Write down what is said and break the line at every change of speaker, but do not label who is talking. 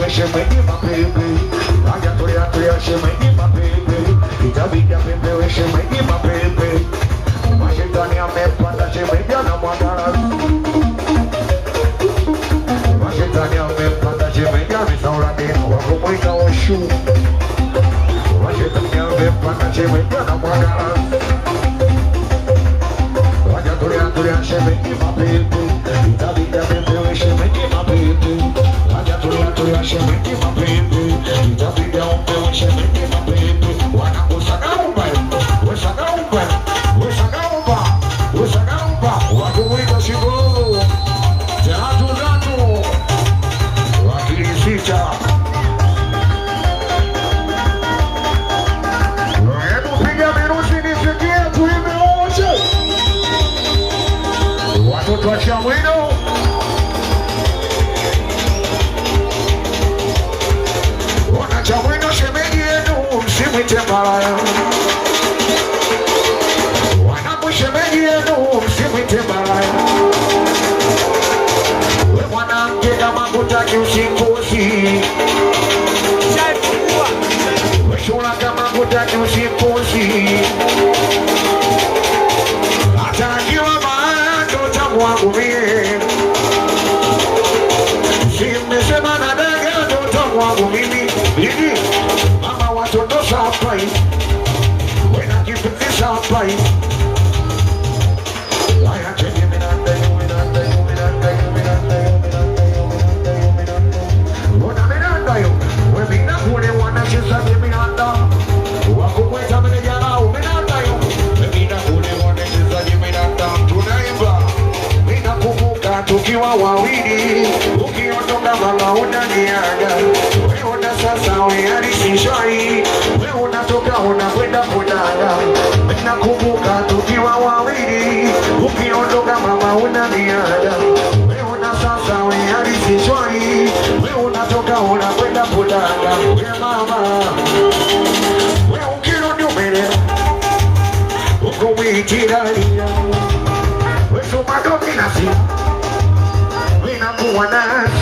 we shemeji mapepe. Aja tulia shemeji mapepe. Itabidi pepe we shemeji mapepe. Mashetani amepanda shemeji na mwanadamu. Mashetani amepanda shemeji amesaula tena wakumwita washu. Mashetani amepanda shemeji na mwanadamu. Aja tulia shemeji mapepe. Itabidi pepe we shemeji mapepe. Aja tulia shemeji mapepe. Itabidi we shemeji mapepe. Wanakusagaumba Wesagaumba wakumwita shigo Zatu wakilisita. Hebu piga mirusi nisikie tuimbe wote. Watoto wa Chamwino wana Chamwino shemeji yenu msimwite malaya. Shemeji yenu msimwite malaya. We mwanamke kama kutaki usipuzi. We shula kama kutaki usipuzi. Hata akiwa maando tamu wangu mie. Si mmesema na daga ndo tamu wangu mimi. Lidi mama watoto sapai. Wena kipenzi sapai. Tukiwa wawili, ukiondoka mama unaniaga. Wewe una sasa wealisishoi. Wewe unatoka unakwenda kudaga. Nakumbuka tukiwa wawili, ukiondoka mama unaniaga. Wewe una sasa wealisishoi. Wewe unatoka unakwenda kudaga. Wewe mama, wewe ukirudi umelea ukumitirania. Wewe sumadoki nasi Winakuwa nasi